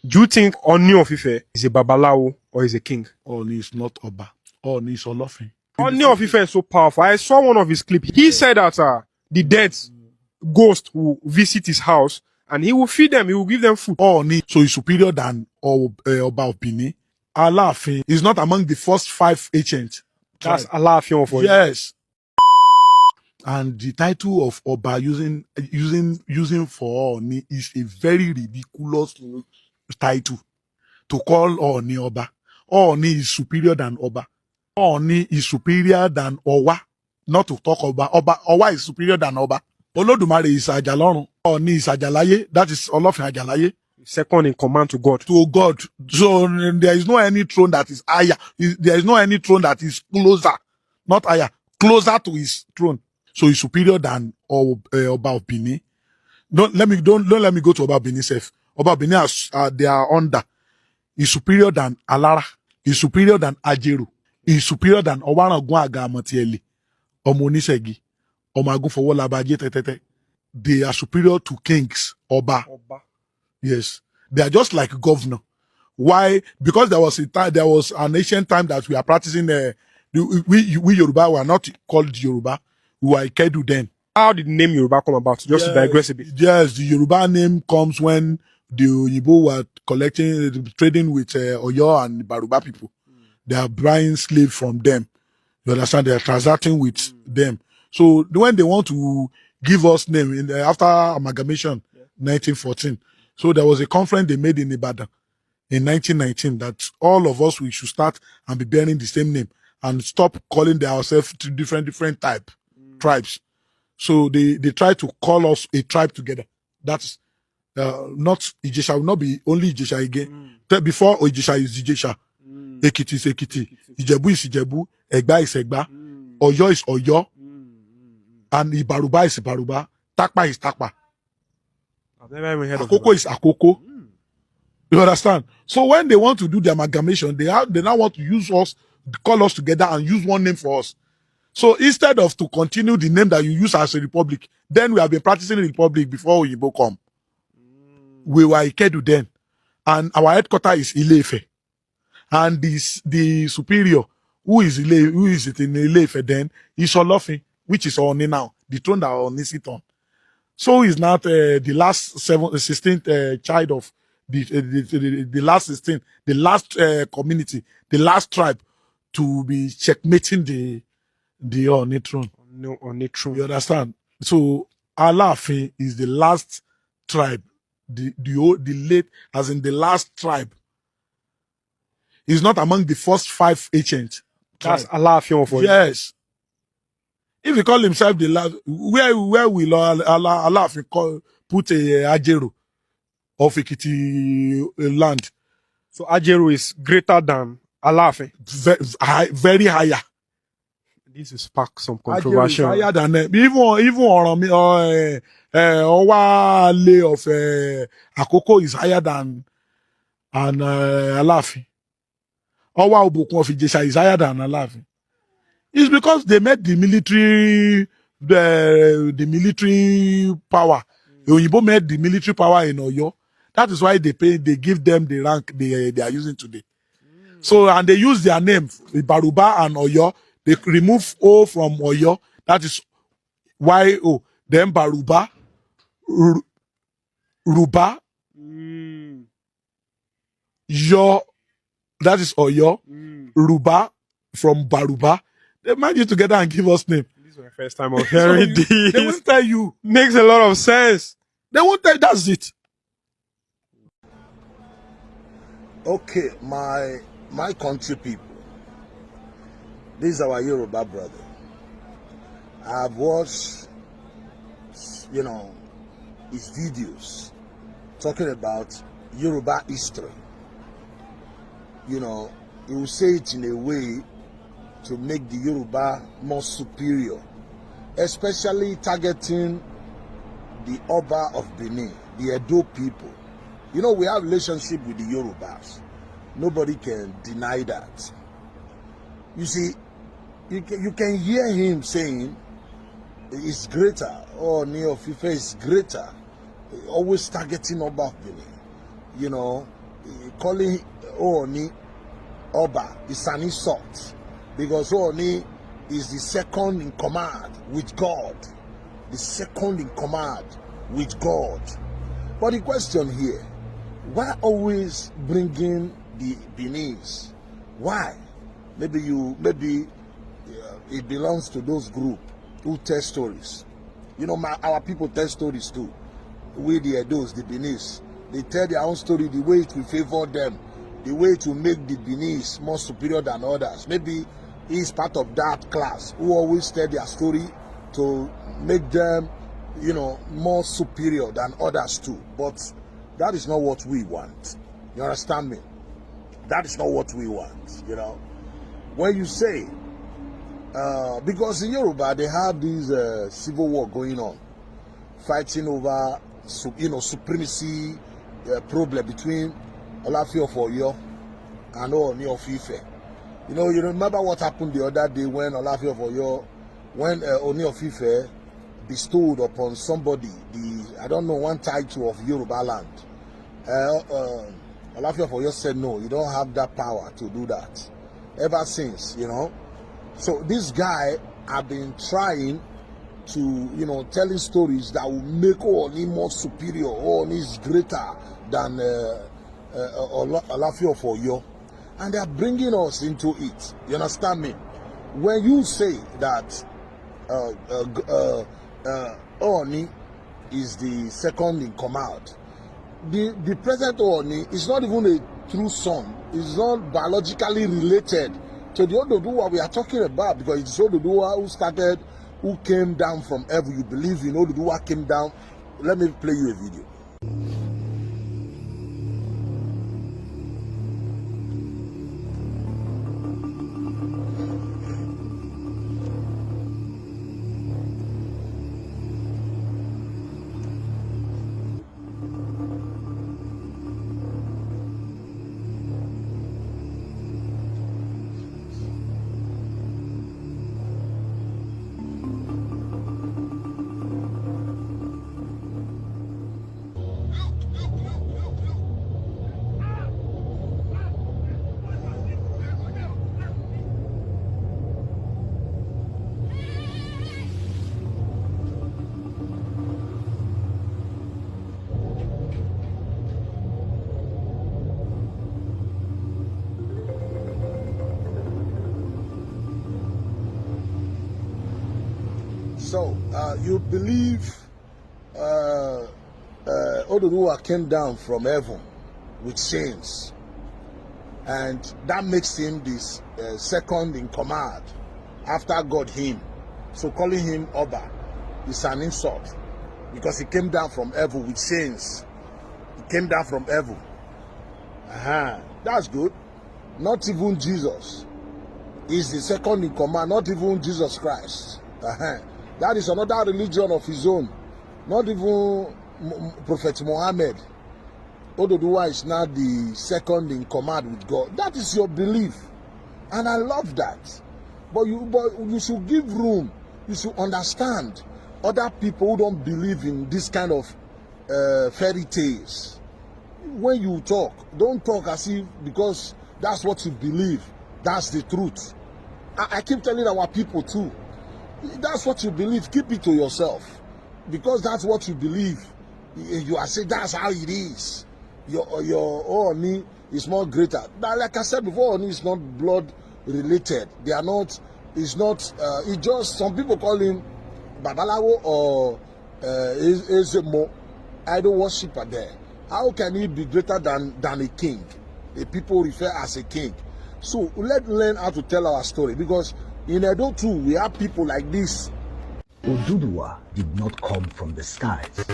Do you think Ooni of Ife is a babalawo or is a king? Ooni is not Oba. Ooni is Olofin. Ooni of Ife is so powerful. I saw one of his clips. He said that the dead ghost will visit his house and he will feed them. He will give them food. Ooni, so he's superior than Oba of Benin. Alaafin is not among the first 5 ancient. That's Alaafin of Oyo. Yes. And the title of Oba using for Ooni is a very ridiculous title. To call Ooni Oba. Ooni is superior than Oba. Ooni is superior than Owa. Not to talk Oba. Owa is superior than Oba. Olodumare is Ajalorun. Ooni is Ajalaye. That is Olofin Ajalaye. Second in command to God. To God. So there is no any throne that is higher. There is no any throne that is closer. Not higher. Closer to his throne. So he's superior than Oba of Benin. Don't let me go to Oba of Benin self. Oba of Benin they are under. He's superior than Alara. He's superior than Ajeru. He's superior than Owaragun Agamotieli. Omonisegi. Omagunfowolabaje Tetete. They are superior to kings. Oba. Yes. They are just like governor. Why? Because there was an ancient time that we are practicing we Yoruba were not called Yoruba. We were Ikedu then. How did the name Yoruba come about? Just to digress a bit. Yes, the Yoruba name comes when the Oyibo were trading with Oyo and Baruba people. They are buying slaves from them. You understand? They are transacting with them. So when they want to give us name after amalgamation, 1914. So there was a conference they made in Ibadan in 1919 that all of us, we should start and be bearing the same name and stop calling ourselves to different tribes. So they try to call us a tribe together. That's not Ijesha will not be only Ijesha again. Before Ijesha is Ijesha, Ekiti is Ekiti, Ijebu is Ijebu, Egba is Egba, Oyo is Oyo, and Ibaruba is Ibaruba, Takpa is Takpa. I've never even heard of Akoko is Akoko. You understand? So when they want to do the amalgamation, they now want to use us, call us together and use one name for us. So instead of to continue the name that you use as a republic, then we have been practicing the republic before Oyibo come. We were Ikedu then. And our headquarters is Ile-Ife. And the superior, who is it in Ile-Ife then, is Olofin, which is Ooni now, the throne that Ooni sit on. So he's not the last 16th child of the last 16, the last community, the last tribe to be checkmating the Ooni throne. No, Ooni throne. You understand? So Alaafin is the last tribe, the late, as in the last tribe. He's not among the first 5 ancient. That's Alaafin of Oyo. Yes. If he call himself the last, where will Alaafin put a Ajeru of Ekiti land? So Ajeru is greater than Alaafin. Very higher. This will spark some controversy. Higher than even Owa of Akoko is higher than Alaafin. Owa Obokun of Ijesha is higher than Alaafin. It's because they met the military power. Oyibo met the military power in Oyo. That is why they give them the rank they are using today. So, and they use their name, Baruba and Oyo. They remove O from Oyo. That is Y-O. Then Baruba, Ruba, Yo, that is Oyo. Ruba from Baruba. They merge it together and give us name. This is my first time of hearing this. They won't tell you. Makes a lot of sense. They won't tell you. That's it. Okay, my country people. This is our Yoruba brother. I've watched, his videos talking about Yoruba history. He will say it in a way to make the Yoruba more superior, especially targeting the Oba of Benin, the Edo people. We have relationship with the Yorubas. Nobody can deny that. You see, you can hear him saying it's greater, or Ooni of Ife is greater, always targeting Oba of Benin. calling Ooni Oba is an insult, because Ooni is the second in command with God. The second in command with God. But the question here, why always bringing the Benin's? Why? Maybe it belongs to those group who tell stories. You know, our people tell stories too. We the Edos, the Benin's, they tell their own story the way it will favor them, the way to make the Benin's more superior than others. Maybe he's part of that class who always tell their story to make them, you know, more superior than others too. But that is not what we want. You understand me? That is not what we want, you know. When you say, because in Yoruba they have this civil war going on, fighting over, you know, supremacy problem between Olafi of Oyo and Ooni of Ife. You know, you remember what happened the other day when Olafi of Oyo, when Ooni of Ife bestowed upon somebody the, I don't know, one title of Yoruba land. Olafi of Oyo said, no, you don't have that power to do that. Ever since, you know. So this guy have been trying to, you know, telling stories that will make Ooni more superior. Ooni is greater than Olafi of Oyo. And they are bringing us into it. You understand me? When you say that Ooni is the second in command, the present Ooni is not even a true son. It's not biologically related to the Oduduwa we are talking about, because it's Oduduwa who came down from heaven. You believe in Oduduwa came down. Let me play you a video. So, you believe Oduduwa came down from heaven with chains, and that makes him this second in command after God him. So calling him Oba is an insult, because he came down from heaven with chains. He came down from heaven. That's good. Not even Jesus is the second in command, not even Jesus Christ. That is another religion of his own. Not even Prophet Muhammad. Oduduwa is not the second in command with God. That is your belief, and I love that. But you should give room. You should understand other people who don't believe in this kind of fairy tales. When you talk, don't talk as if because that's what you believe, that's the truth. I keep telling our people too, that's what you believe, keep it to yourself, because that's what you believe. You are saying that's how it is. Your Ooni is more greater. Now, like I said before, Ooni is not blood related. They are not. It's not. It's just some people call him Babalawo or Ezemo, idol worshiper. There, how can he be greater than a king? The people refer as a king. So let's learn how to tell our story, because in Edo too, we have people like this. Oduduwa did not come from the skies.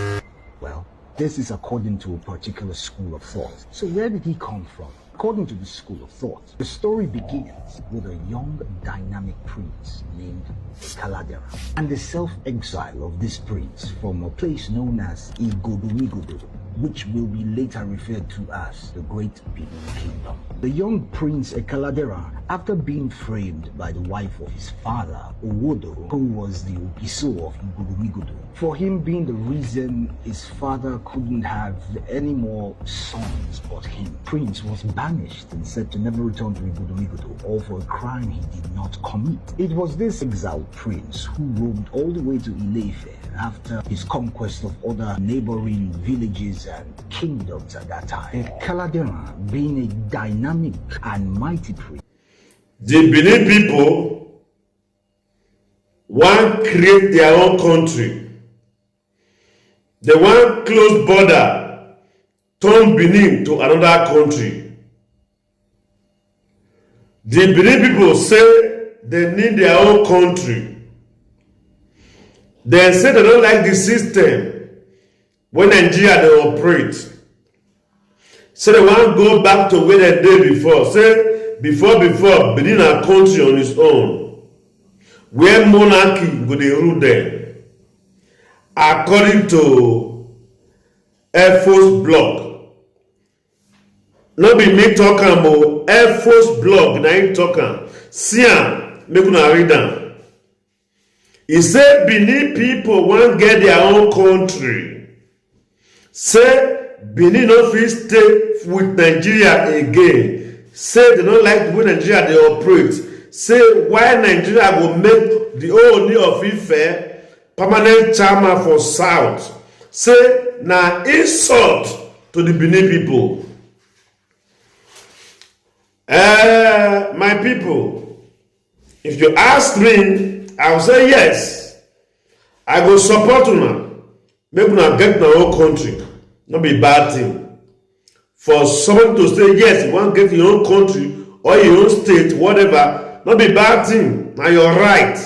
Well, this is according to a particular school of thought. So where did he come from? According to the school of thought, the story begins with a young, dynamic prince named Kaladera, and the self-exile of this prince from a place known as Igodomigodo which will be later referred to as the Great Benin Kingdom. The young Prince Ekaladera, after being framed by the wife of his father, Owodo, who was the Ogiso of Igbogumigodo, for him being the reason his father couldn't have any more sons but him, Prince was banished and said to never return to Igbogumigodo, all for a crime he did not commit. It was this exiled prince who roamed all the way to Ile-Ife after his conquest of other neighboring villages and kingdoms at that time. Ekaladera, being a dynamic and mighty prince. The Benin people want create their own country. They want close border, turn Benin to another country. The Benin people say they need their own country. They say they don't like the system when Nigeria they operate. So they want to go back to where they did before. Say before Benin a country on its own, where monarchy go dey rule them. According to Air Force blog, no be me talk am o, Air Force blog na him talk am. See am, make una read am. He say Benin people wan get their own country. Say Benin no fit stay with Nigeria again. Say they no like the way Nigeria dey operate. Say why Nigeria go make the Ooni of Ife permanent chairman for South. Say na insult to the Benin people. My people, if you ask me, I will say yes. I go support una. Make una get na own country. No be bad thing. For someone to say yes, you want to get your own country or your own state, whatever, no be bad thing. Na your right.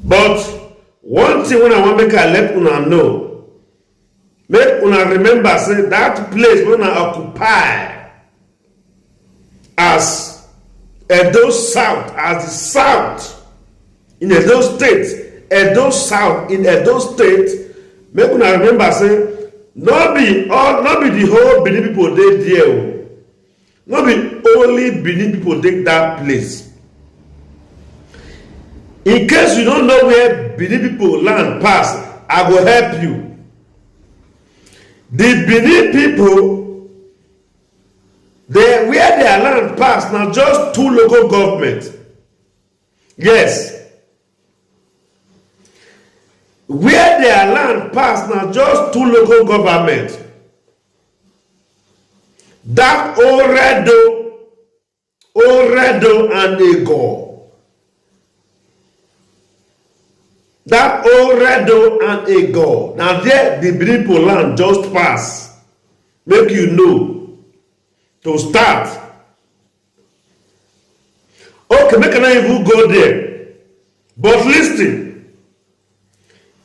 But one thing when I want make I let una know, make una remember say that place when I occupy as Edo South, as the South in Edo State, Edo South in Edo State, make una remember say no be the whole Benin people dey there. No be only Benin people take that place. In case you don't know where Benin people land pass, I will help you. The Benin people, where their land pass now just 2 local government. Yes. Where their land pass now just 2 local government. That Oredo and Ego. That Oredo and Ego. Now there the Benin people land just pass. Make you know. To start. Okay, make an even go there. But listen.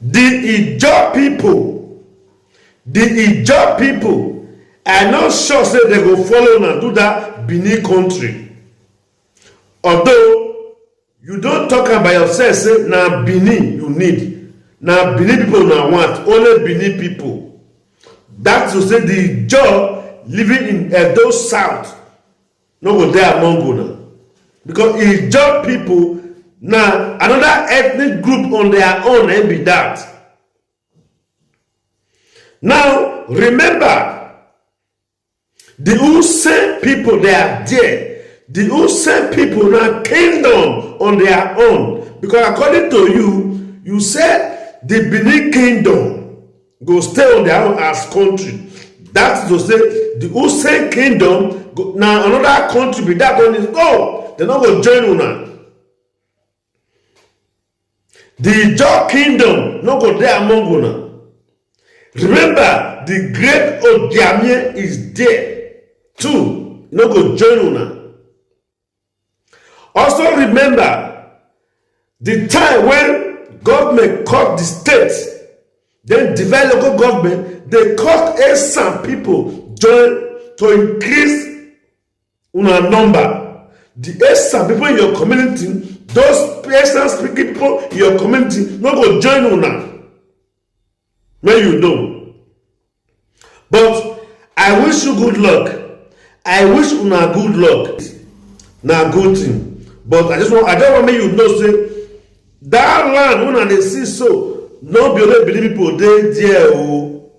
The Ijaw people are not sure say they go follow and do that Benin country. Although you don't talk about yourself, say na Benin you need. Na Benin people na want. Only Benin people. That's to say the Ijaw living in Edo South no go there among una. Because Ijaw people na another ethnic group on their own and be that. Now remember, the Usain people they are there. The Usain people na kingdom on their own. Because according to you, you said the Benin kingdom go stay on their own as country. That's to say the Usain kingdom now another country be that one is no, they not go join una. The Ijaw kingdom no go there among una. Remember, the great Odiamie is there too. No go join una. Also remember, the time when government cut the state, then divide local government, they cut some people join to increase una number. The Esan people in your community, those Esan speaking people in your community, no go join una. When you know. But I wish you good luck. I wish una good luck. Na good thing. But I just want make you know say that land una dey see so no be only Benin people dey there o.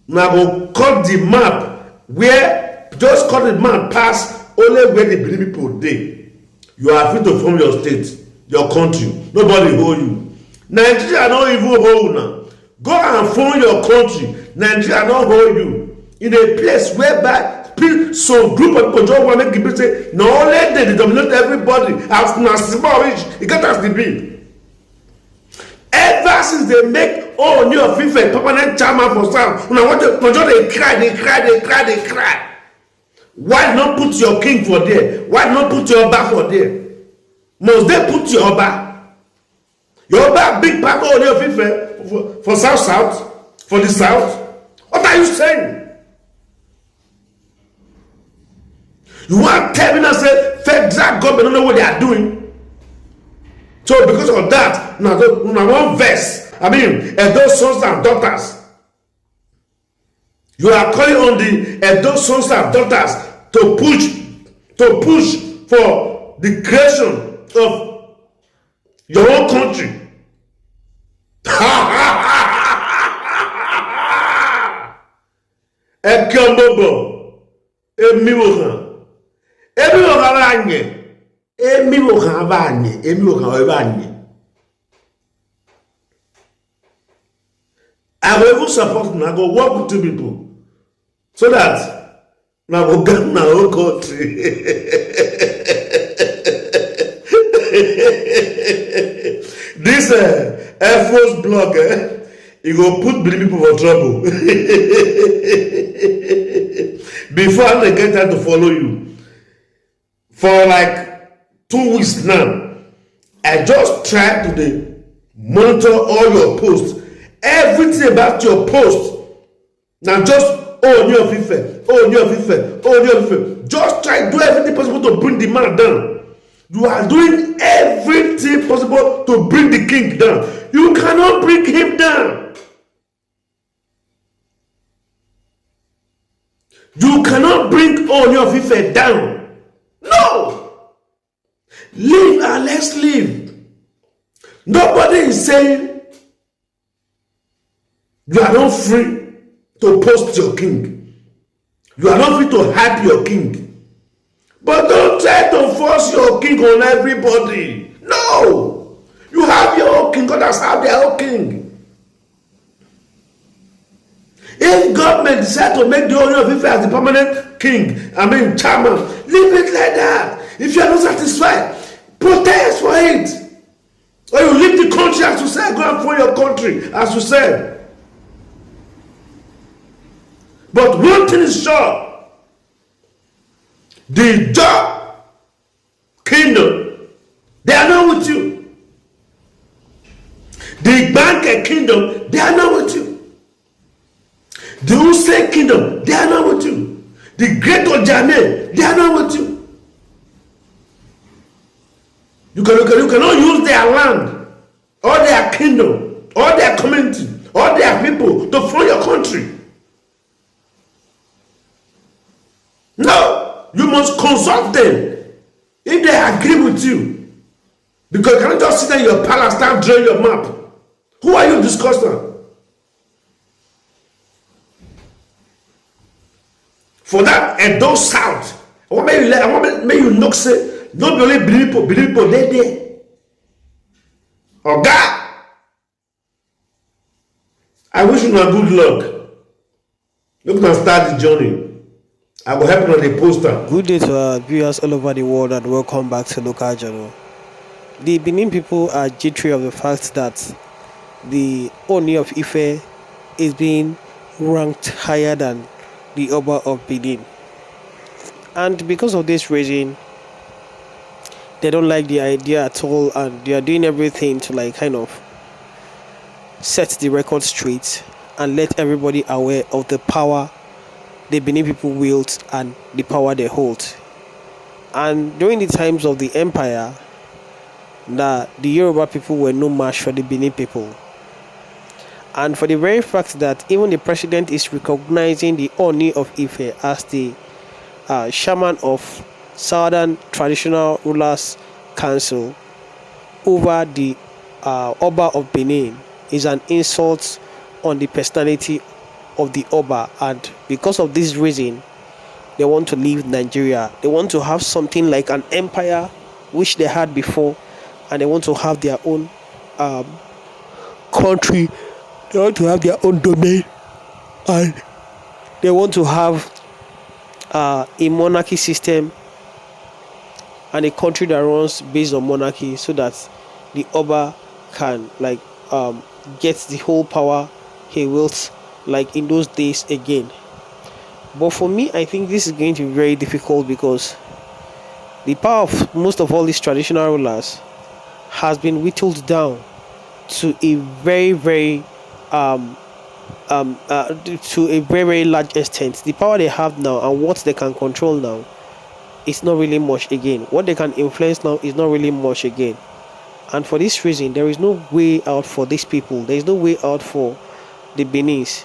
Una go cut the map where just cut the map pass only where the Benin people dey. You are free to form your state, your country. Nobody hold you. Nigeria no even hold una. Go and form your country. Nigeria no hold you in a place whereby some group of people just want to make people say na only they dominate everybody as na small reach e get as e be. Ever since they make Ooni of Ife permanent chairman for south, una want to just dey cry. Why not put your king for there? Why not put your Oba for there? Must they put your Oba? Your Oba big part of Ooni of Ife for south, for the south? What are you saying? You want to tell me now say federal government don't know what they are doing? So because of that, now one verse, I mean, Edo sons and daughters, you are calling on the Edo sons and daughters to push for the creation of your own country. Ekembobo, emiwohan, emiwohan abanye. I will even support them. I go work with two people so that I will get my own country. This Air Force blog, it will put many people for trouble. Before they get time to follow you. For like 2 weeks now, I just try to monitor all your posts. Everything about your post. Now just Ooni of Ife. Just try to do everything possible to bring the man down. You are doing everything possible to bring the king down. You cannot bring him down. You cannot bring Ooni of Ife down. No. Live and let's live. Nobody is saying you are not free to post your king. You are not free to hype your king. But don't try to force your king on everybody. No. You have your own king. Others have their own king. If government decide to make the Ooni of Ife as the permanent king, chairman, leave it like that. If you are not satisfied, protest for it. Or you leave the country as you said, go and for your country as you said. But one thing is sure, the Jah kingdom, they are not with you. The Banker kingdom, they are not with you. The Use kingdom, they are not with you. The Great Ojane, they are not with you. You cannot use their land, or their kingdom, or their community, or their people to front your country. No, you must consult them if they agree with you. Because you cannot just sit there in your palace, start drawing your map. Who are you discussing? For that Edo South, I want you not say, don't only believe people there. Oh God, I wish you good luck. You can start the journey. I will help you on the poster. Good day to our viewers all over the world and welcome back to Local Journal. The Benin people are jittery of the fact that the Ooni of Ife is being ranked higher than the Oba of Benin. And because of this reason, they don't like the idea at all and they are doing everything to kind of set the record straight and let everybody aware of the power the Benin people wield and the power they hold. And during the times of the empire, the Yoruba people were no match for the Benin people. And for the very fact that even the president is recognizing the Ooni of Ife as the shaman of Southern Traditional Rulers Council over the Oba of Benin is an insult on the personality of the Oba, and because of this reason they want to leave Nigeria. They want to have something like an empire which they had before, and they want to have their own country. They want to have their own domain, and they want to have a monarchy system and a country that runs based on monarchy, so that the Oba can get the whole power he wills, like in those days again. But for me, I think this is going to be very difficult, because the power of most of all these traditional rulers has been whittled down to a very very large extent. The power they have now and what they can control now is not really much again. What they can influence now is not really much again. And for this reason, there is no way out for these people. There is no way out for the Beninese,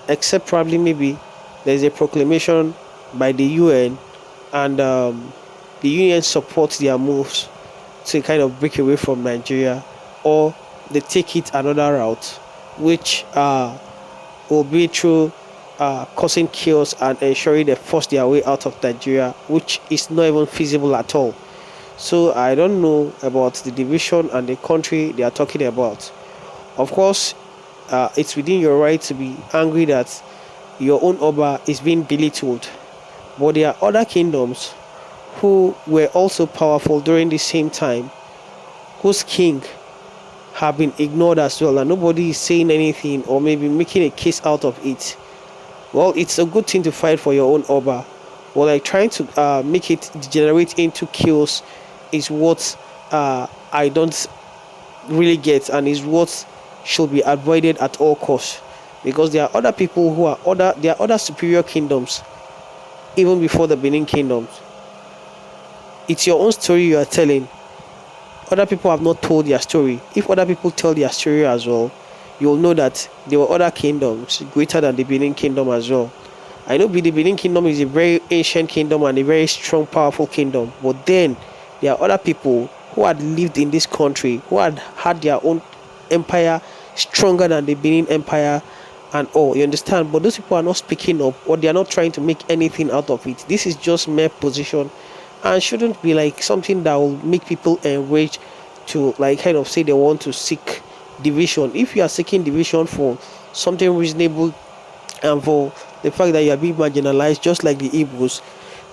except probably maybe there's a proclamation by the UN, and the UN supports their moves to kind of break away from Nigeria, or they take it another route, which will be through causing chaos and ensuring they force their way out of Nigeria, which is not even feasible at all. So I don't know about the division and the country they are talking about. Of course, it's within your right to be angry that your own Oba is being belittled, but there are other kingdoms who were also powerful during the same time, whose king have been ignored as well, and nobody is saying anything or maybe making a case out of it. Well, it's a good thing to fight for your own Oba, but like trying to make it degenerate into chaos is what I don't really get, and is what should be avoided at all costs. Because there are other people who are there are other superior kingdoms even before the Benin kingdoms. It's your own story you are telling. Other people have not told their story. If other people tell their story as well, you'll know that there were other kingdoms greater than the Benin kingdom as well. I know the Benin kingdom is a very ancient kingdom and a very strong, powerful kingdom, but then there are other people who had lived in this country, who had their own empire stronger than the Benin empire and all, you understand? But those people are not speaking up, or they are not trying to make anything out of it. This is just mere position, and shouldn't be like something that will make people enraged to like kind of say they want to seek division. If you are seeking division for something reasonable and for the fact that you are being marginalized just like the Igbos,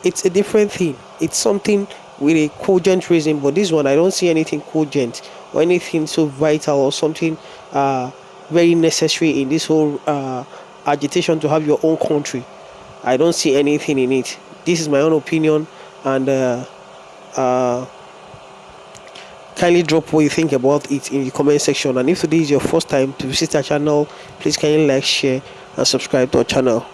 it's a different thing. It's something with a cogent reason, but this one I don't see anything cogent or anything so vital or something very necessary in this whole agitation to have your own country. I don't see anything in it. This is my own opinion, and kindly drop what you think about it in the comment section. And if today is your first time to visit our channel, please kindly like, share and subscribe to our channel.